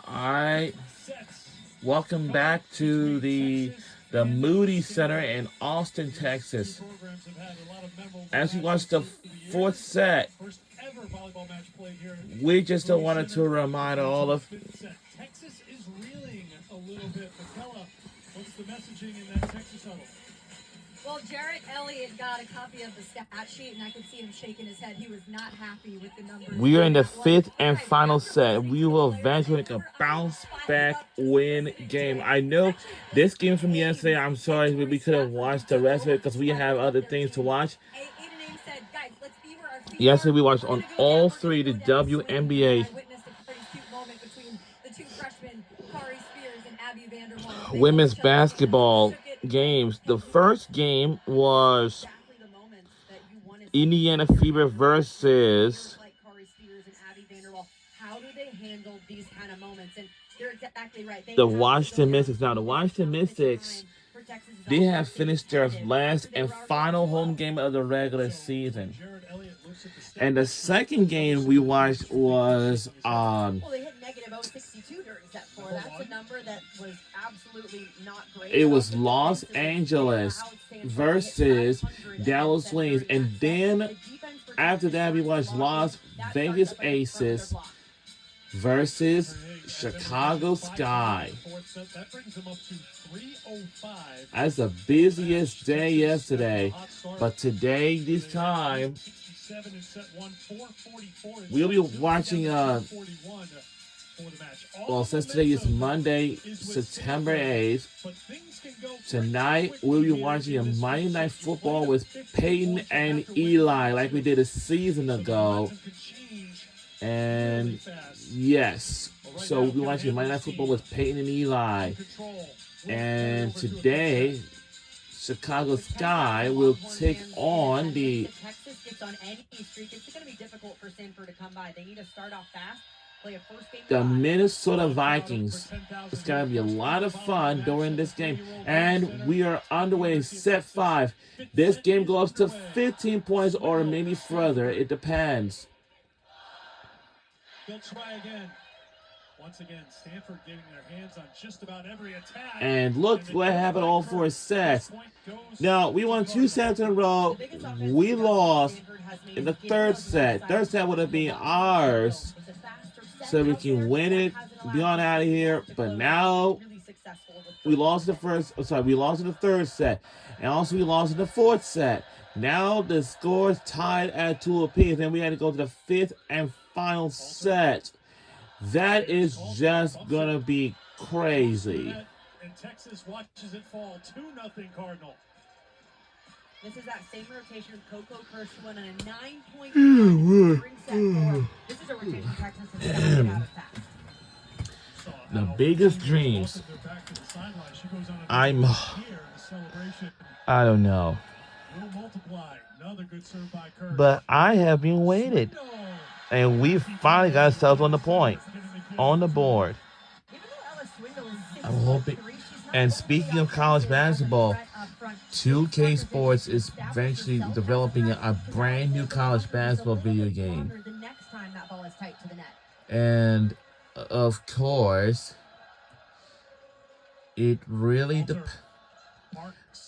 Alright, welcome back to the Moody Center in Austin, Texas. As we watch the fourth set, we just wanted to remind all of Texas is reeling a little bit. Michaela, what's the messaging in that Texas huddle? Well, Jarrett Elliott got a copy of the stat sheet, and I could see him shaking his head. He was not happy with the numbers. we are in the fifth and final set. We will eventually make a bounce back win game. I know this game from yesterday, I'm sorry we could have watched the rest of it because we have other things to watch. Yesterday we watched on all three the WNBA women's basketball games. The first game was Indiana Fever versus the Washington Mystics. Now, the Washington Mystics, they have finished their last and final home game of the regular season. And the second game we watched was well, they hit negative 062 during set 4. That's a number that was absolutely not great. It was Los Angeles versus Dallas Wings. And then after that, we watched Las Vegas Aces versus Chicago Sky. That's the busiest day yesterday. But today, this time, we'll be watching, well, since today is Monday, September 8th, tonight we'll be watching a Monday Night Football with Peyton and Eli, like we did a season ago. And yes, so we'll be watching Monday Night Football with Peyton and Eli. And today, Chicago Sky will take on the Texas gets on any streak. It's going to be difficult for Stanford to come by. They need to start off fast, play a first game. The Minnesota Vikings. It's going to be a lot of fun during this game. And we are underway in set 5. This game goes to 15 points or maybe further. It depends. They'll try again. Once again, Stanford getting their hands on just about every attack. And look what happened all 4 sets. Now, we won 2 sets in a row. We lost in the third set. Third set would have been ours, so we can win it, be on out of here. But now, we lost we lost in the third set. And also, we lost in the fourth set. Now, the score is tied at 2 apiece. And we had to go to the 5th and final set. That is just gonna be crazy. And Texas watches it fall 2-0 Cardinal. This is that same rotation of Coco Kirschman and a 9-point during set 4. This is a rotation Texas has got out of fast. The biggest dreams. I don't know. But I have been waiting. And we finally got ourselves on the point, on the board. I'm hoping. And speaking of college basketball, 2K Sports is eventually developing a brand new college basketball video game. And of course, it really depends.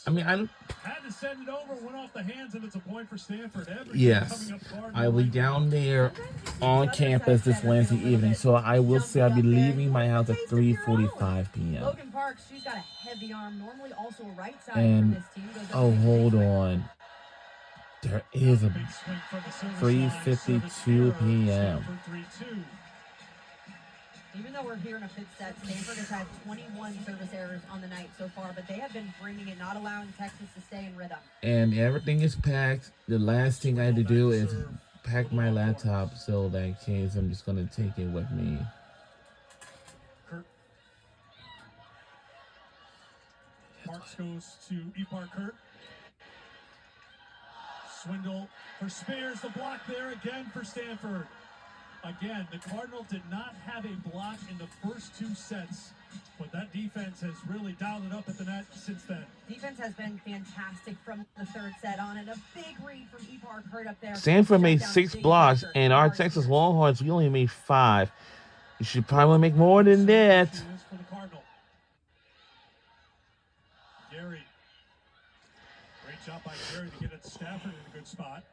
I mean, I don't. Had to send it over, went off the hands, and it's a point for Stanford. Yes, I will be down there on campus this Wednesday evening, so I will say I'll be leaving my house at 3:45 p.m. Logan Parks, she's got a heavy arm, normally also a right side And for this team. oh, hold on, there is a 3:52 p.m. Even though we're here in a 5th set, Stanford has had 21 service errors on the night so far, but they have been bringing it, not allowing Texas to stay in rhythm. And everything is packed. The last thing I had to do is pack my laptop, so that in case I'm just going to take it with me. Parks goes to Ipar Kurt. Swindle for Spears. The block there again for Stanford. Again, the Cardinals did not have a block in the first 2 sets, but that defense has really dialed it up at the net since then. Defense has been fantastic from the 3rd set on, and a big read from E. Park Hurt up there. Stanford made Shut down 6 big blocks, pressure. and our Texas Longhorns, we only made 5. You should probably make more than that. It is for the Cardinal. Gary. Great job by Gary to get at Stafford in a good spot.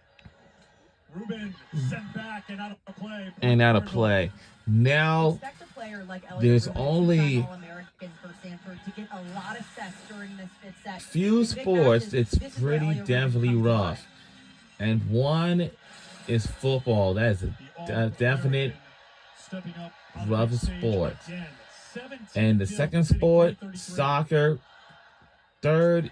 Ruben sent back and out of play. And out of play. Now, Expect a player like Elliott there's Rubin, only who's done All-American for Stanford, to get a lot of sets during this 5th set. few Big sports, matches, it's this is where pretty Elliott Rubin definitely comes to rough. And one is football. That is a definite stepping up on rough the stage sport. again. 17 And the kills, second hitting sport, 333. soccer. Third,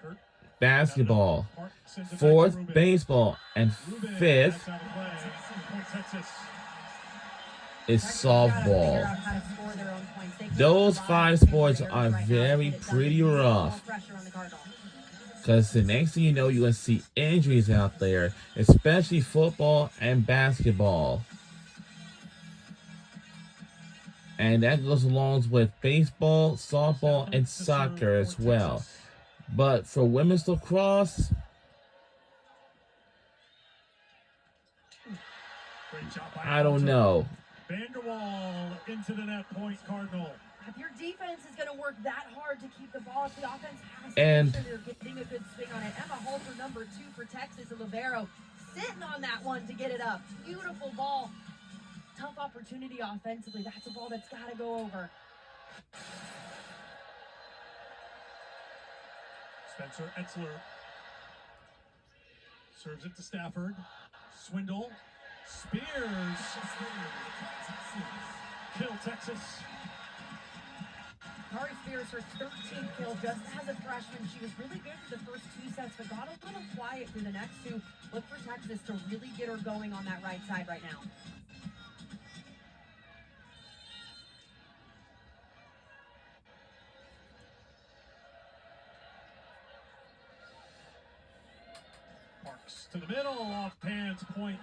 Kurt, basketball. Park sends it back to 4th, Ruben. baseball. And Ruben, 5th that's out of play. Point Texas. is Texas gotta figure softball. out how to score their own points. They can't Those rely 5 on sports Stanford are right now to very get it done. pretty They need rough. more pressure on the Cardinals. Because the next thing you know, you're going to see injuries out there, especially football and basketball. And that goes along with baseball, softball, and soccer as well. But for women's lacrosse, Great job by I don't Hunter. know. Vanderwall into the net, point Cardinal. If your defense is going to work that hard to keep the ball, if the offense has to And- make sure they're getting a good swing on it. Emma Halter, number 2 for Texas, a libero, sitting on that one to get it up. Beautiful ball. Tough opportunity offensively. That's a ball that's got to go over. Spencer Etzler serves it to Stafford. Swindle. Spears. Kill Texas. Kari Spears, her 13th kill just as a freshman. She was really good for the first 2 sets, but got a little quiet through the next 2. Look for Texas to really get her going on that right side right now. Marks to the middle, off hands, point.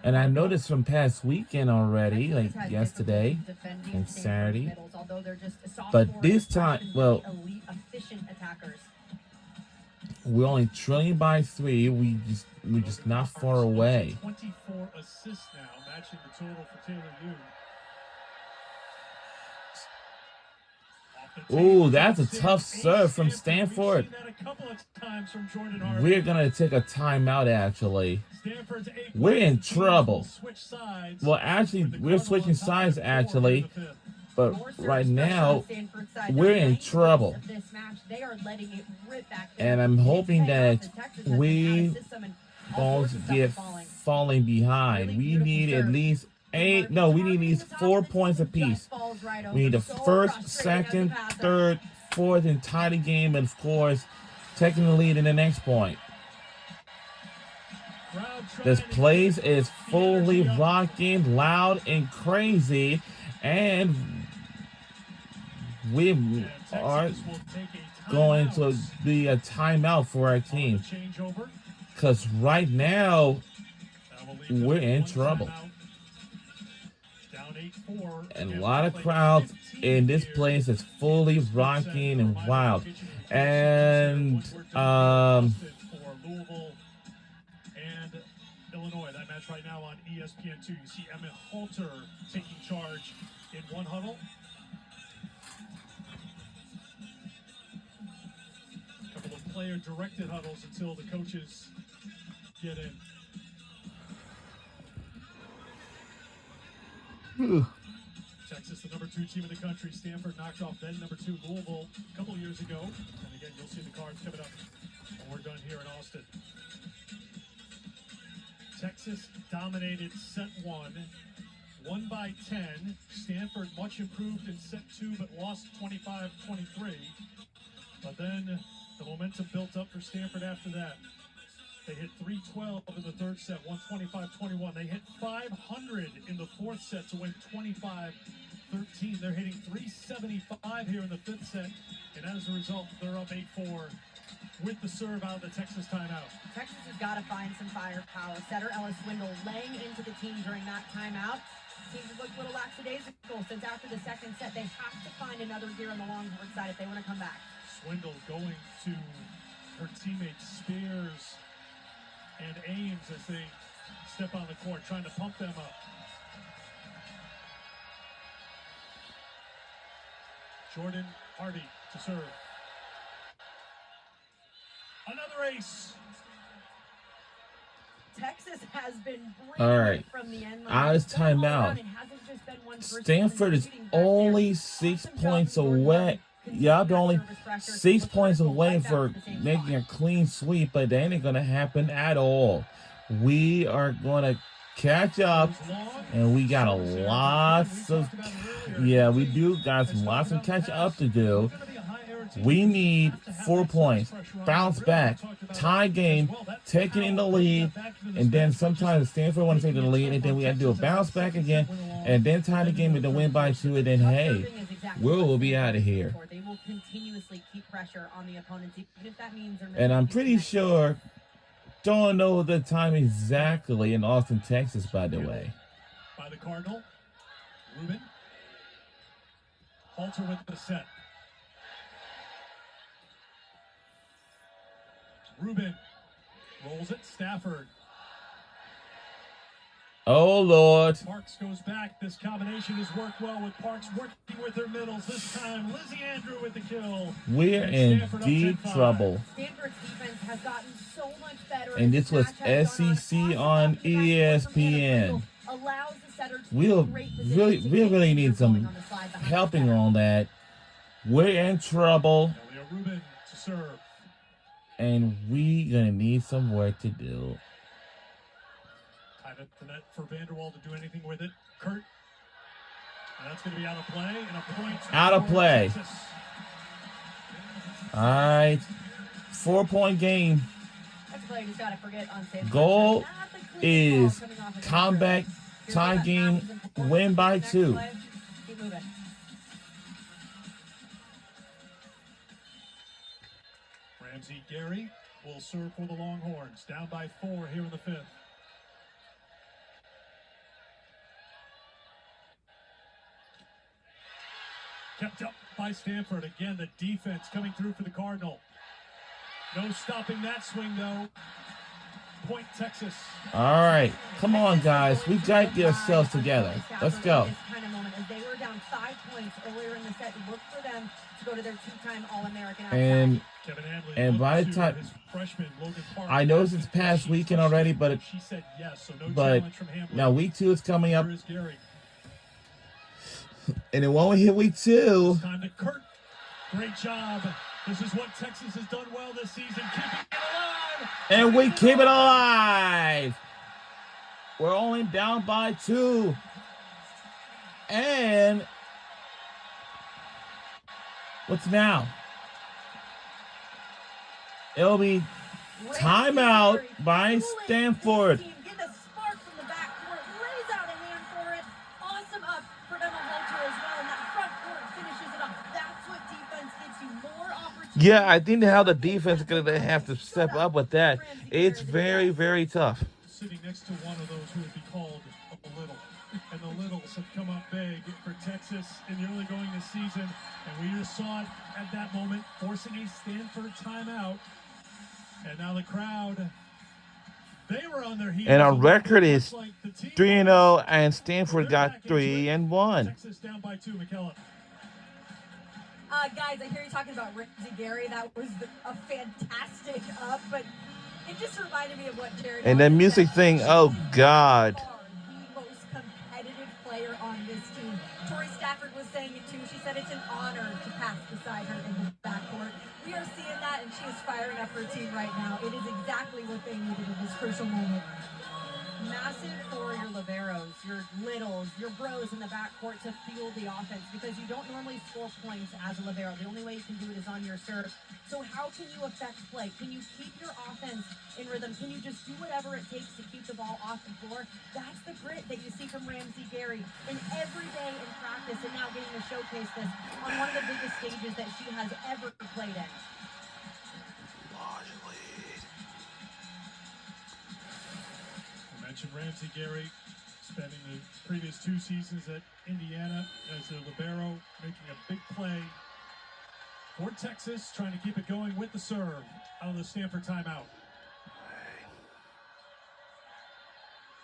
And I noticed from past weekend already, like Texas has yesterday difficulty defending and Stanford's Saturday. middles, although they're just But sophomores, this time, freshmen, well, elite, efficient attackers. we're only trailing by 3. We're just not far away. 24 assists now, matching the total for Taylor Yoon. Ooh, that's a tough serve from Stanford. We've seen that a couple of times from Jordan Harvey. We're going to take a timeout, actually. Stanford's 8 We're in points. Teams trouble. will switch sides. Well, actually, With the we're Cardinals switching on top sides, at 4 actually. in the 5th. But More service right pressure now, on Stanford's side. we're Now, in 90 trouble. minutes of this match, they are letting it rip back there. And I'm It's hoping paying off that as Texas has been out we of system and all balls sorts of stuff get falling. falling behind. Really We beautiful need at serve. least 8. No, we need at least 4 points apiece. We need the first, second, third, fourth, and tie the game, and of course, taking the lead in the next point. This place is fully rocking, loud and crazy, and we are going to be a timeout for our team. Because right now, we're in trouble. And a lot of crowds in this place is fully rocking and wild. And Illinois, that match right now on ESPN2. You see Emma Halter taking charge in one huddle. A couple of player-directed huddles until the coaches get in. Texas, the number 2 team in the country. Stanford knocked off then number 2 Louisville a couple of years ago. And again, you'll see the cards coming up when we're done here in Austin. Texas dominated set 1, won by 10. Stanford much improved in set 2, but lost 25-23. But then the momentum built up for Stanford after that. They hit 312 in the 3rd set, won 25-21. They hit 500 in the 4th set to win 25-13. They're hitting 375 here in the 5th set, and as a result, they're up 8-4 with the serve out of the Texas timeout. Texas has got to find some firepower. Setter Ellis Swindle laying into the team during that timeout. Teams have looked a little lackadaisical since after the second set. They have to find another gear on the Longhorn side if they want to come back. Swindle going to her teammates Spears and Ames as they step on the court, trying to pump them up. Jordan Hardy to serve. Another ace. Texas has been All right. from the end. Out of timeout. Stanford is only 6 points away. Yeah, they're only 6 points away for making a clean sweep, but that ain't gonna happen at all. We are gonna catch up, and we got we do got lots of catch up to do. We need 4 points, bounce back, tie game, taking in the lead, and then sometimes Stanford want to take the lead, and then we have to do a bounce back again, and then tie the game and then win by 2, and then hey, we'll be out of here. They will continuously keep pressure on the opponents, even if that means they're And I'm pretty sure, don't know the time exactly in Austin, Texas, by the way. By the Cardinal, Rubin. Halter with the set. Rubin rolls it. Stafford. Oh, Lord. Parks goes back. This combination has worked well with Parks working with her middles. This time, Lizzie Andrew with the kill. We're in deep trouble. Stanford's defense has gotten so much better. And this was SEC on ESPN. We really need some helping on that. We're in trouble. Rubin to serve. And we gonna need some work to do. Tied up the net for Vanderwall to do anything with it. Kurt. And that's going to be out of play. And a point. Out of play. Texas. All right. 4-point game. Goal is comeback, tie game, win by 2. Keep moving. Ramsey Gary will serve for the Longhorns. Down by 4 here in the 5th. Kept up by Stanford. Again, the defense coming through for the Cardinal. No stopping that swing, though. Point Texas. All right. Come on, guys. We got to get ourselves together. Let's go. They were down 5 points earlier in the set. Look for them to go to their 2-time All-American outside. And by the time, I know it's past weekend already, but now week 2 is coming up. And then when we hit week 2, time to Kurt. Great job. This is what Texas has done well this season, keeping it alive. And we keep it alive. We're only down by 2. And what's now? It'll be timeout by Stanford. Yeah, I think how the defense is going to have to step up with that. It's very, very tough. Sitting next to one of those who would be called a little. And the littles have come up big for Texas in the early going this season. And we just saw it at that moment, forcing a Stanford timeout. And now the crowd, they were on their heels. And our record is 3-0, and Stanford got 3-1. Texas down by 2, McKellar. Guys, I hear you talking about Ramsey Gary. That was a fantastic up, but it just reminded me of what Jared. And the music thing, oh God. The most competitive player on this team. Tori Stafford was saying it too. She said it's an honor to pass beside her in the backcourt. We are seeing that, and she is firing up her team right now. It is exactly what they needed in this crucial moment. Massive for your liberos, your littles, your bros in the backcourt to fuel the offense, because you don't normally score points as a libero. The only way you can do it is on your serve. So how can you affect play? Can you keep your offense in rhythm? Can you just do whatever it takes to keep the ball off the floor? That's the grit that you see from Ramsey Gary in every day in practice, and now getting to showcase this on one of the biggest stages that she has ever played in. mentioned Ramsey Gary spending the previous 2 seasons at Indiana as a libero, making a big play for Texas, trying to keep it going with the serve out of the Stanford timeout.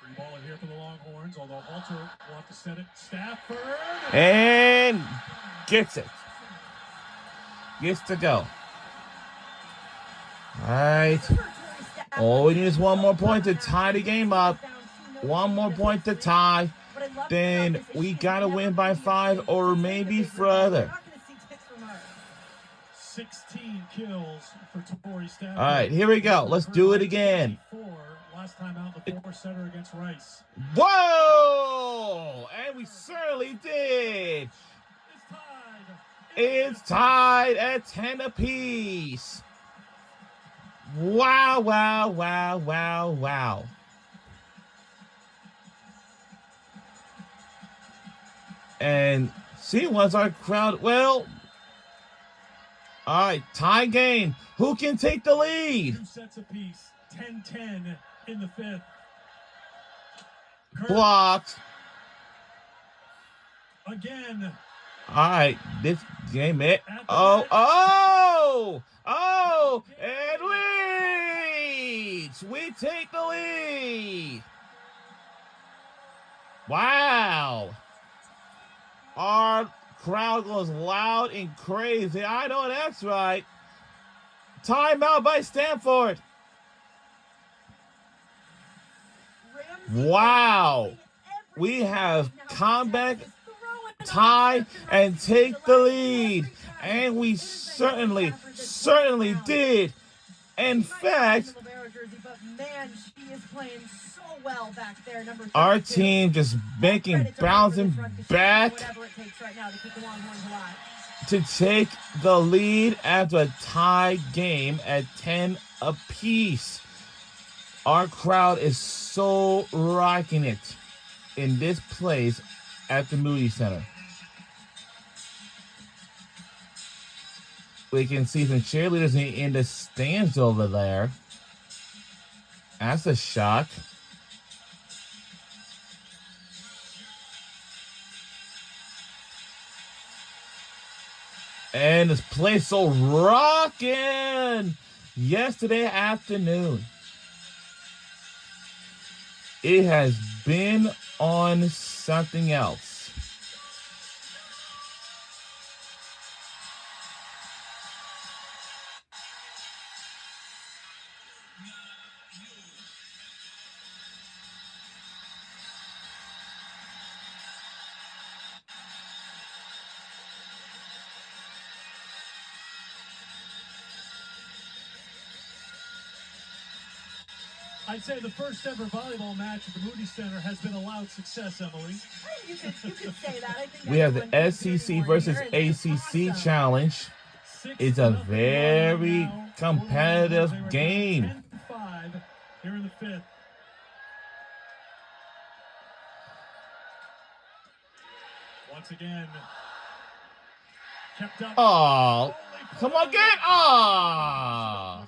Free ball here for the Longhorns, although Halter will have to set it. Stafford. And gets it. Gets to go. All right. All we need is one more point to tie the game up. One more point to tie. Then we got to win by 5 or maybe further. 16 kills for Torrey Stafford. All right, here we go. Let's do it again. Last time out, the 4-setter against Rice. Whoa! And we certainly did. It's tied at 10 apiece. Wow, wow, wow, wow, wow. And see, once our crowd, well, all right, tie game. Who can take the lead? 2 sets apiece, 10-10 in the 5th. Blocked. Again. All right, this game it. And leads. We take the lead. Wow. Our crowd goes loud and crazy. I know that's right. Timeout by Stanford. Wow. We have comeback, tie, and take the lead. And we certainly did. In fact, our team just bouncing back to take the lead after a tie game at 10 apiece. Our crowd is so rocking it in this place at the Moody Center. We can see some cheerleaders in the stands over there. That's a shock. And this place so rocking yesterday afternoon. It has been on something else. I'd say the first ever volleyball match at the Moody Center has been a loud success, Emily. You could say that. I think we have the SEC versus ACC challenge. It's a very competitive game. 10-5 here in the 5th. Once again, kept up. Oh, come on, get oh.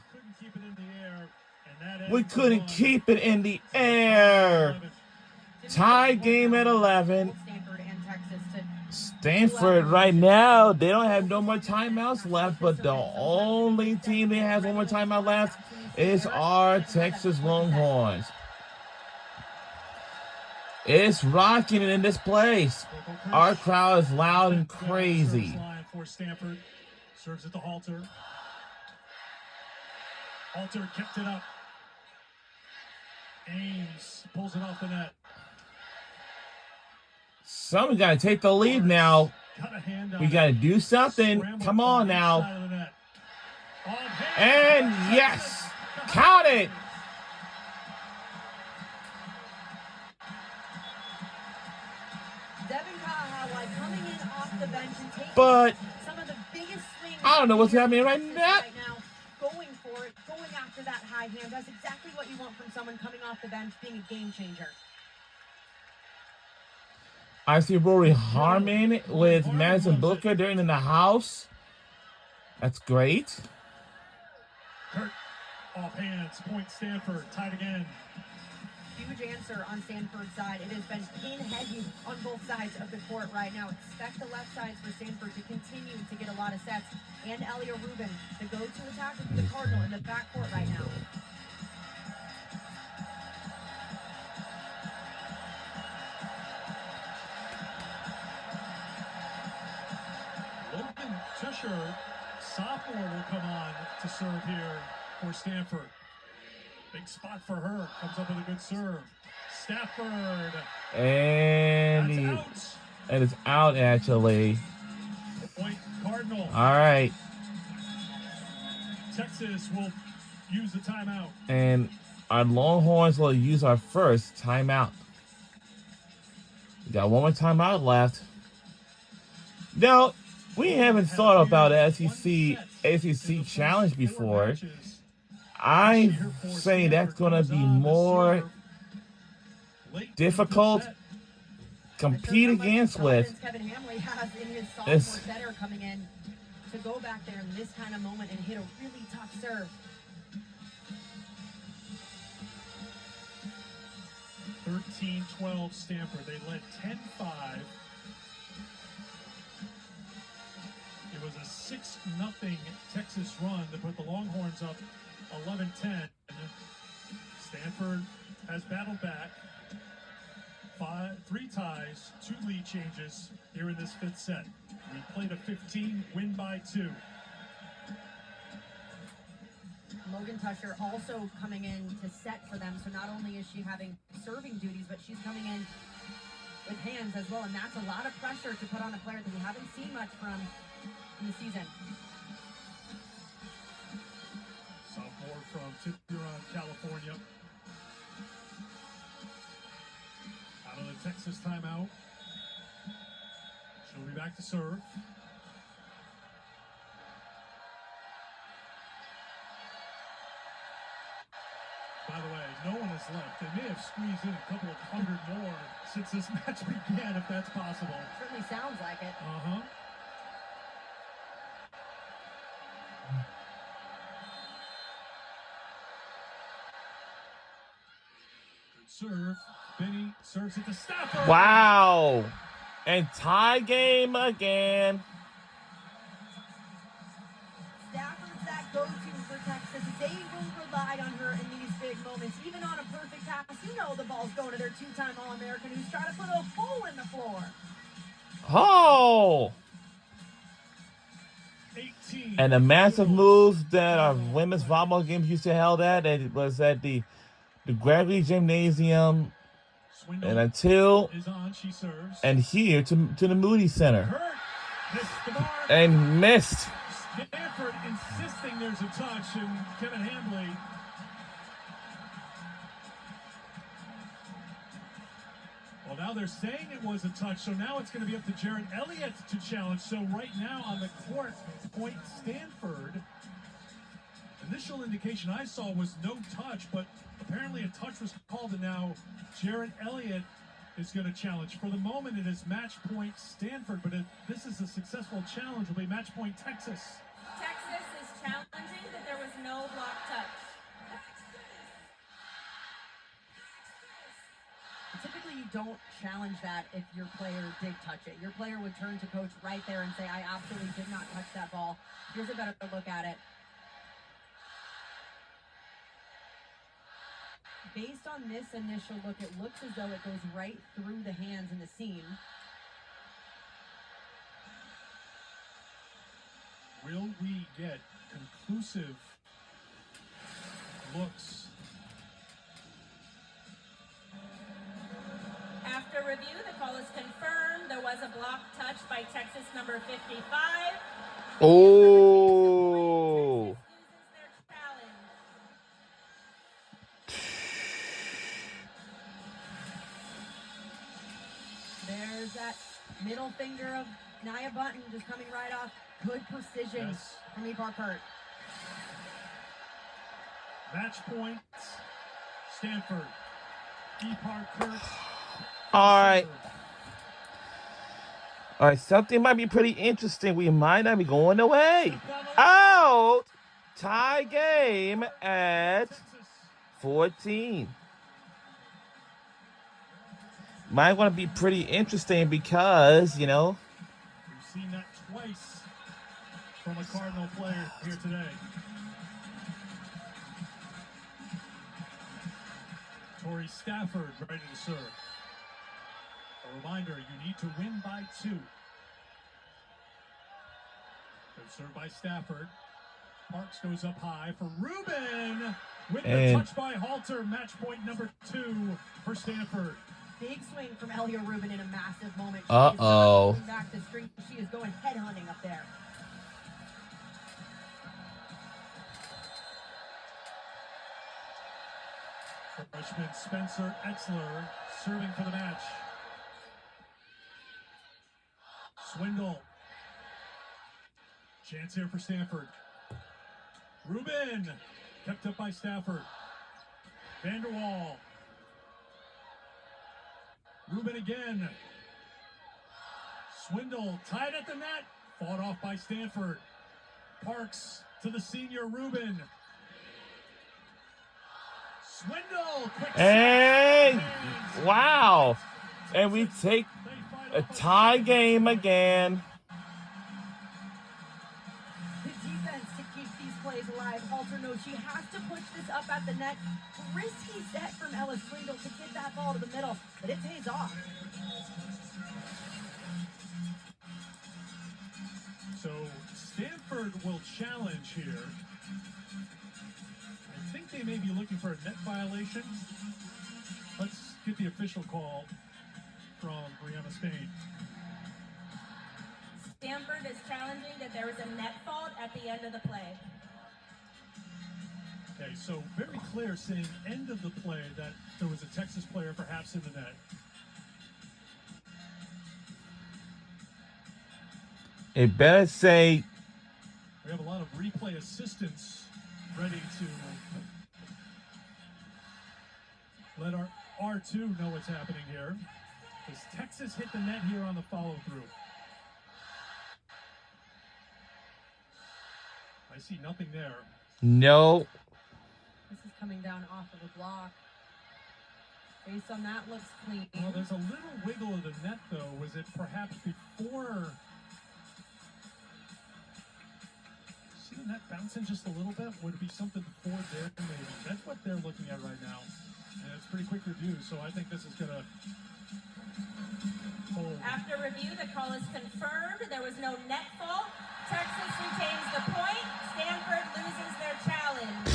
We couldn't keep it in the air. Tie game at 11. Stanford right now, they don't have no more timeouts left, but the only team that has one more timeout left is our Texas Longhorns. It's rocking in this place. Our crowd is loud and crazy. For Stanford, serves at the Halter. Halter kept it up. Ames pulls it off the net. Someone's got to take the lead now. We got to do something. Come on now. And yes, count it. But I don't know what's happening right now. Going for it, going after that high hand. That's exactly what you want from someone coming off the bench, being a game changer. I see Rory Harmon with Madison Booker. They're in the house. That's great. Kurt off hands, point Stanford, tied again. huge answer on Stanford's side. It has been pin-heavy on both sides of the court right now. Expect the left sides for Stanford to continue to get a lot of sets. And Elia Rubin, the go-to attacker for the Cardinal in the backcourt right now. Logan Tusher, sophomore, will come on to serve here for Stanford. Big spot for her. Comes up with a good serve. Stafford. And That's out. it's out, actually. Point Cardinal. All right. Texas will use the timeout. And our Longhorns will use our first timeout. We got one more timeout left. Now, we haven't thought about ACC challenge before. I'm saying that's going to be more difficult to compete against with. Kevin Hamley has in his sophomore setter coming in to go back there in this kind of moment and hit a really tough serve. 13-12 Stanford. They led 10-5. It was a 6-0 Texas run to put the Longhorns up 11-10. Stanford has battled back. 3 ties, 2 lead changes here in this 5th set. We played a 15, win by 2. Logan Tusher also coming in to set for them. So not only is she having serving duties, but she's coming in with hands as well. And that's a lot of pressure to put on a player that we haven't seen much from in the season. Sophomore from Tiburon, California. Out of the Texas timeout. She'll be back to serve. By the way, no one has left. They may have squeezed in a couple of hundred more since this match began, if that's possible. Certainly sounds like it. Uh-huh. Good serve. Benny serves it to Stafford. Wow. And tie game again. Stafford's that go-to for Texas. They will rely on her in these big moments. Even on a perfect pass, you know the ball's going to their 2-time All-American who's trying to put a hole in the floor. Oh. 18. And the massive moves that our women's volleyball games used to held at, it was at the Gregory Gymnasium, Swindle and until is on, she serves. and here to the Moody Center. Hurt. Missed the mark. And missed. Stanford insisting there's a touch, and Kevin Hamley. Well, now they're saying it was a touch, so now it's going to be up to Jarrett Elliott to challenge. So right now on the court, point Stanford. Initial indication I saw was no touch, but apparently a touch was called, and now Jarrett Elliott is going to challenge. For the moment, it is match point Stanford, but if this is a successful challenge, will be match point Texas. Texas is challenging that there was no block touch. Typically, you don't challenge that if your player did touch it. Your player would turn to coach right there and say, I absolutely did not touch that ball. Here's a better look at it. Based on this initial look, it looks as though it goes right through the hands in the seam. Will we get conclusive looks? After review, the call is confirmed. There was a block touch by Texas number 55. Oh. Texas loses their challenge. There's that middle finger of Nia Button just coming right off. Good precision from Ebar Kurt. Match point Stanford. Ebar Kurt. All right. All right, something might be pretty interesting. We might not be going away. Out. Tie game at 14. might want to be pretty interesting because, We've seen that twice from a Cardinal player here today. Torrey Stafford ready to serve. A reminder, you need to win by 2. Good serve by Stafford. Parks goes up high for Rubin. With the touch by Halter, match point number 2 for Stanford. Big swing from Elia Rubin in a massive moment. Uh-oh. She is back to string. She is going head hunting up there. Freshman Spencer Etzler serving for the match. Swindle. Chance here for Stanford. Rubin kept up by Stafford. Vanderwall. Rubin again. Swindle tied at the net. Fought off by Stanford. Parks to the senior Rubin. Swindle. Quick Hey! shot. Wow! And we take a tie game again. The defense to keep these plays alive. Halter knows she has to push this up at the net. Risky set from Ella Swindle to get that ball to the middle, but it pays off. So Stanford will challenge here. I think they may be looking for a net violation. Let's get the official call from Brianna Spain. Stanford is challenging that there was a net fault at the end of the play. Okay, so very clear saying end of the play that there was a Texas player perhaps in the net. It better say We have a lot of replay assistants ready to let our R2 know what's happening here. Does Texas hit the net here on the follow-through? I see nothing there. no. This is coming down off of a block. Based on that, looks clean. Well, there's a little wiggle of the net, though. Was it perhaps before? See the net bouncing just a little bit? Would it be something before there, maybe? That's what they're looking at right now. And it's pretty quick review, so I think this is going to hold. After review, the call is confirmed. There was no net fault. Texas retains the point. Stanford loses their challenge.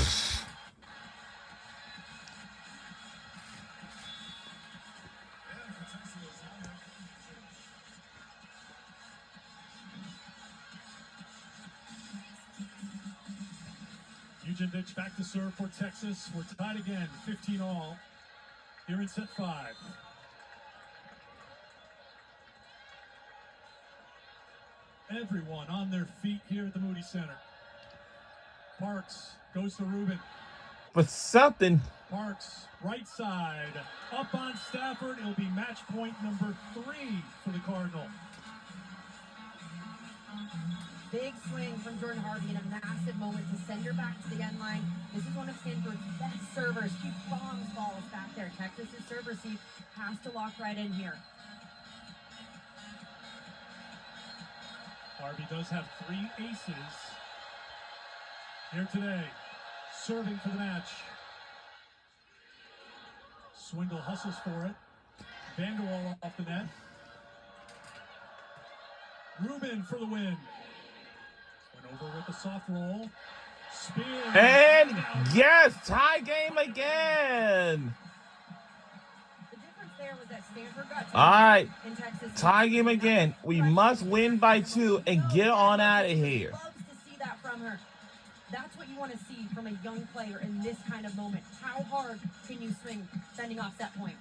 Vujovic back to serve for Texas. We're tied again, 15-all. Here in set 5. Everyone on their feet here at the Moody Center. Parks goes to Rubin. But something. Parks, right side, up on Stafford. It'll be match point number 3 for the Cardinal. Big swing from Jordan Harvey in a massive moment to send her back to the end line. This is one of Stanford's best servers. She bombs balls back there. Texas's serve receive has to lock right in here. Harvey does have 3 aces here today. Serving for the match. Swindle hustles for it. Vanderwall off the net. Rubin for the win. Went over with a soft roll. Spear. And yes, tie game again. The difference there was that Stanford got All right, in Texas. tie game again. We must win by 2 and get on out of here. Loves to see that from her. That's what you want to see from a young player in this kind of moment. How hard can you swing sending off set point?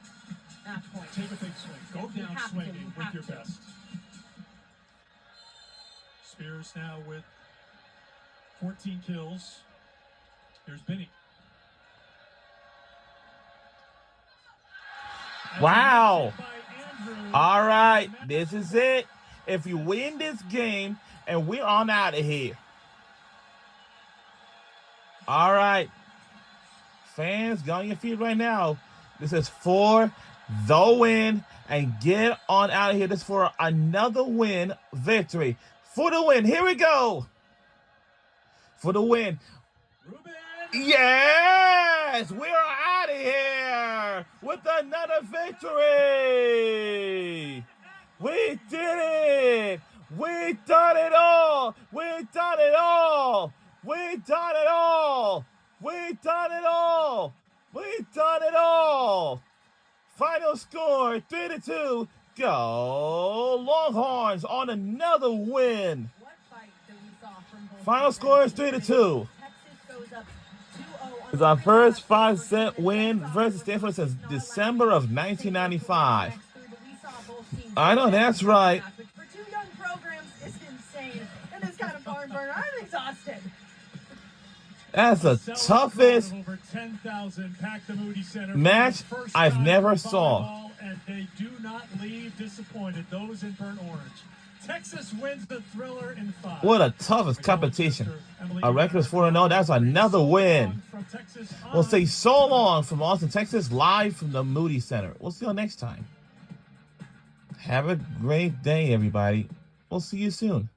Match point. Take a big swing. Go You down have to, swinging you with have your to. best. Spears now with 14 kills. Here's Benny. Wow. All right, this is it. If you win this game, and we're on out of here. All right. Fans, get on your feet right now. This is for the win and get on out of here. This for another win victory. For the win. Here we go. For the win. Ruben. Yes! We are out of here with another victory. We did it. We done it all. We done it all. We done it all. We done it all. We done it all. Final score 3-2. Go Longhorns on another win. What fight that we saw from both Final score is 3-2. Texas goes up 2-0. It's our first 5-set win versus Stanford since December of 1995. I know that's right. For two young programs, it's insane. And this kind of barn burner, I'm exhausted. That's the toughest Over 10,000 packed the Moody Center match for the first I've time never in saw. volleyball, and they do not leave disappointed. Those in burnt orange. Texas wins the thriller in 5. What a toughest competition. Our record is 4-0. That's another win. We'll say so long from Austin, Texas, live from the Moody Center. We'll see you next time. Have a great day, everybody. We'll see you soon.